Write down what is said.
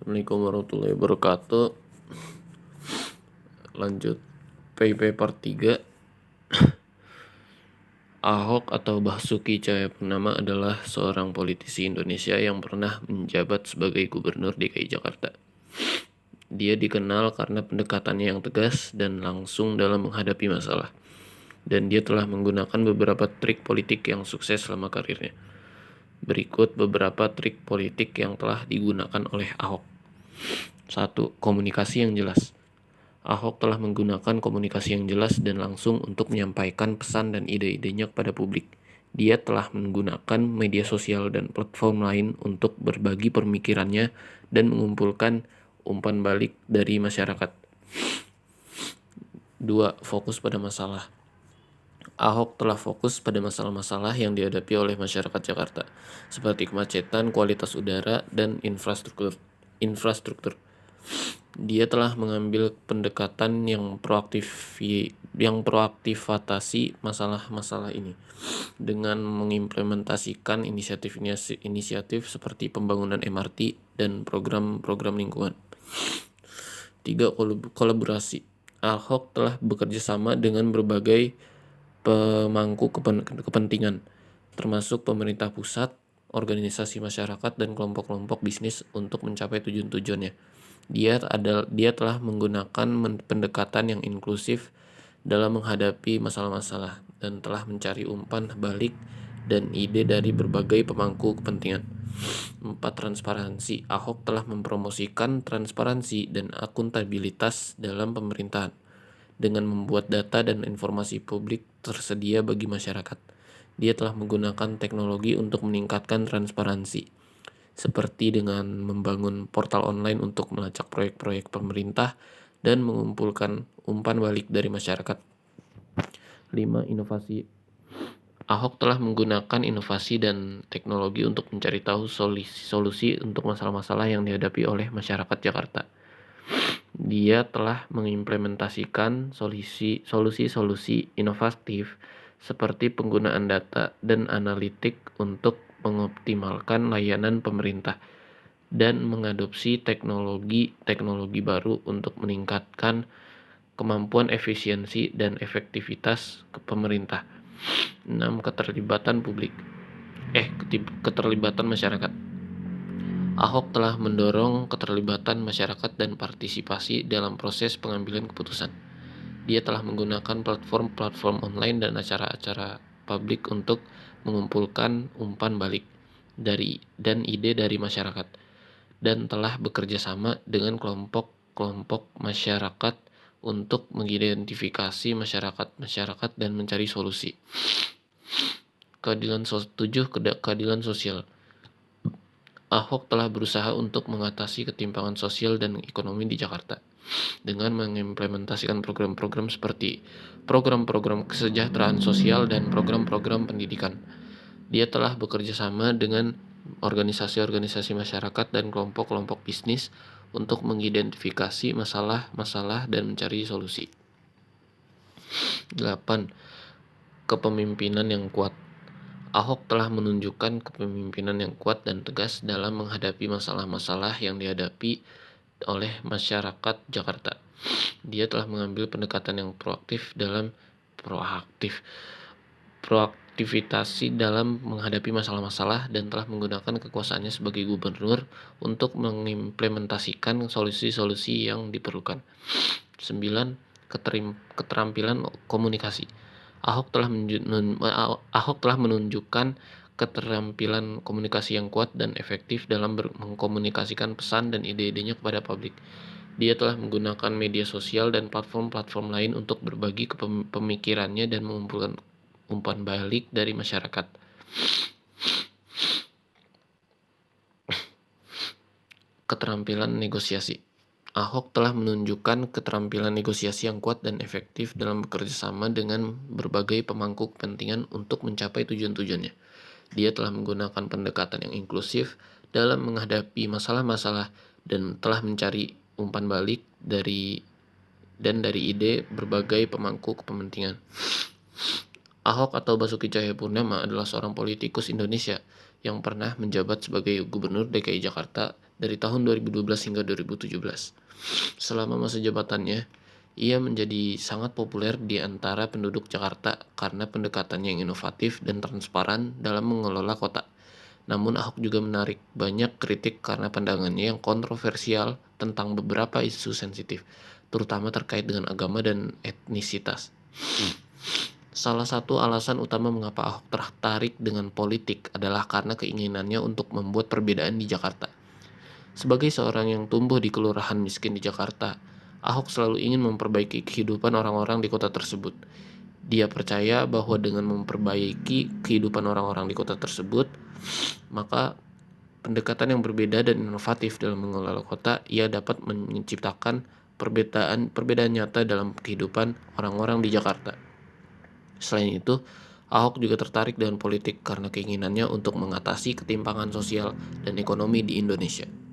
Assalamualaikum warahmatullahi wabarakatuh. Lanjut PIP part 3. Ahok atau Basuki Cahayapurnama adalah seorang politisi Indonesia yang pernah menjabat sebagai Gubernur DKI Jakarta. Dia dikenal karena pendekatannya yang tegas dan langsung dalam menghadapi masalah. Dan dia telah menggunakan beberapa trik politik yang sukses selama karirnya. Berikut beberapa trik politik yang telah digunakan oleh Ahok. 1. Komunikasi yang jelas. Ahok telah menggunakan komunikasi yang jelas dan langsung untuk menyampaikan pesan dan ide-idenya kepada publik. Dia telah menggunakan media sosial dan platform lain untuk berbagi pemikirannya dan mengumpulkan umpan balik dari masyarakat. 2. Fokus pada masalah. Ahok telah fokus pada masalah-masalah yang dihadapi oleh masyarakat Jakarta, seperti kemacetan, kualitas udara, dan infrastruktur. Dia telah mengambil pendekatan yang proaktifatasi masalah-masalah ini dengan mengimplementasikan inisiatif seperti pembangunan MRT dan program-program lingkungan. 3. Kolaborasi. Ahok telah bekerja sama dengan berbagai pemangku kepentingan, termasuk pemerintah pusat, organisasi masyarakat, dan kelompok-kelompok bisnis untuk mencapai tujuan-tujuannya. Dia telah menggunakan pendekatan yang inklusif dalam menghadapi masalah-masalah dan telah mencari umpan balik dan ide dari berbagai pemangku kepentingan. 4. Transparansi. Ahok telah mempromosikan transparansi dan akuntabilitas dalam pemerintahan dengan membuat data dan informasi publik tersedia bagi masyarakat. Dia telah menggunakan teknologi untuk meningkatkan transparansi, seperti dengan membangun portal online untuk melacak proyek-proyek pemerintah dan mengumpulkan umpan balik dari masyarakat. 5. Inovasi. Ahok telah menggunakan inovasi dan teknologi untuk mencari tahu solusi untuk masalah-masalah yang dihadapi oleh masyarakat Jakarta. Dia telah mengimplementasikan solusi-solusi inovatif seperti penggunaan data dan analitik untuk mengoptimalkan layanan pemerintah dan mengadopsi teknologi baru untuk meningkatkan kemampuan efisiensi dan efektivitas pemerintah. 6. Keterlibatan masyarakat. Ahok telah mendorong keterlibatan masyarakat dan partisipasi dalam proses pengambilan keputusan. Dia telah menggunakan platform online dan acara-acara publik untuk mengumpulkan umpan balik dan ide dari masyarakat, dan telah bekerja sama dengan kelompok masyarakat untuk mengidentifikasi masyarakat dan mencari solusi. Keadilan sosial. Ahok telah berusaha untuk mengatasi ketimpangan sosial dan ekonomi di Jakarta dengan mengimplementasikan program-program seperti program-program kesejahteraan sosial dan program-program pendidikan. Dia telah bekerja sama dengan organisasi-organisasi masyarakat dan kelompok-kelompok bisnis untuk mengidentifikasi masalah-masalah dan mencari solusi. 8. Kepemimpinan yang kuat. Ahok telah menunjukkan kepemimpinan yang kuat dan tegas dalam menghadapi masalah-masalah yang dihadapi oleh masyarakat Jakarta. Dia telah mengambil pendekatan yang proaktivitas dalam menghadapi masalah-masalah dan telah menggunakan kekuasaannya sebagai gubernur untuk mengimplementasikan solusi-solusi yang diperlukan. 9. Keterampilan komunikasi. Ahok telah menunjukkan keterampilan komunikasi yang kuat dan efektif dalam mengkomunikasikan pesan dan ide-idenya kepada publik. Dia telah menggunakan media sosial dan platform-platform lain untuk berbagi pemikirannya dan mengumpulkan umpan balik dari masyarakat. Keterampilan negosiasi. Ahok telah menunjukkan keterampilan negosiasi yang kuat dan efektif dalam bekerja sama dengan berbagai pemangku kepentingan untuk mencapai tujuan-tujuannya. Dia telah menggunakan pendekatan yang inklusif dalam menghadapi masalah-masalah dan telah mencari umpan balik dari ide berbagai pemangku kepentingan. Ahok atau Basuki Cahayapurnama adalah seorang politikus Indonesia yang pernah menjabat sebagai Gubernur DKI Jakarta dari tahun 2012 hingga 2017. Selama masa jabatannya, ia menjadi sangat populer di antara penduduk Jakarta karena pendekatannya yang inovatif dan transparan dalam mengelola kota. Namun Ahok juga menarik banyak kritik karena pandangannya yang kontroversial tentang beberapa isu sensitif, terutama terkait dengan agama dan etnisitas. Salah satu alasan utama mengapa Ahok tertarik dengan politik adalah karena keinginannya untuk membuat perbedaan di Jakarta. Sebagai seorang yang tumbuh di kelurahan miskin di Jakarta, Ahok selalu ingin memperbaiki kehidupan orang-orang di kota tersebut. Dia percaya bahwa dengan memperbaiki kehidupan orang-orang di kota tersebut, maka pendekatan yang berbeda dan inovatif dalam mengelola kota, ia dapat menciptakan perbedaan nyata dalam kehidupan orang-orang di Jakarta. Selain itu, Ahok juga tertarik dengan politik karena keinginannya untuk mengatasi ketimpangan sosial dan ekonomi di Indonesia.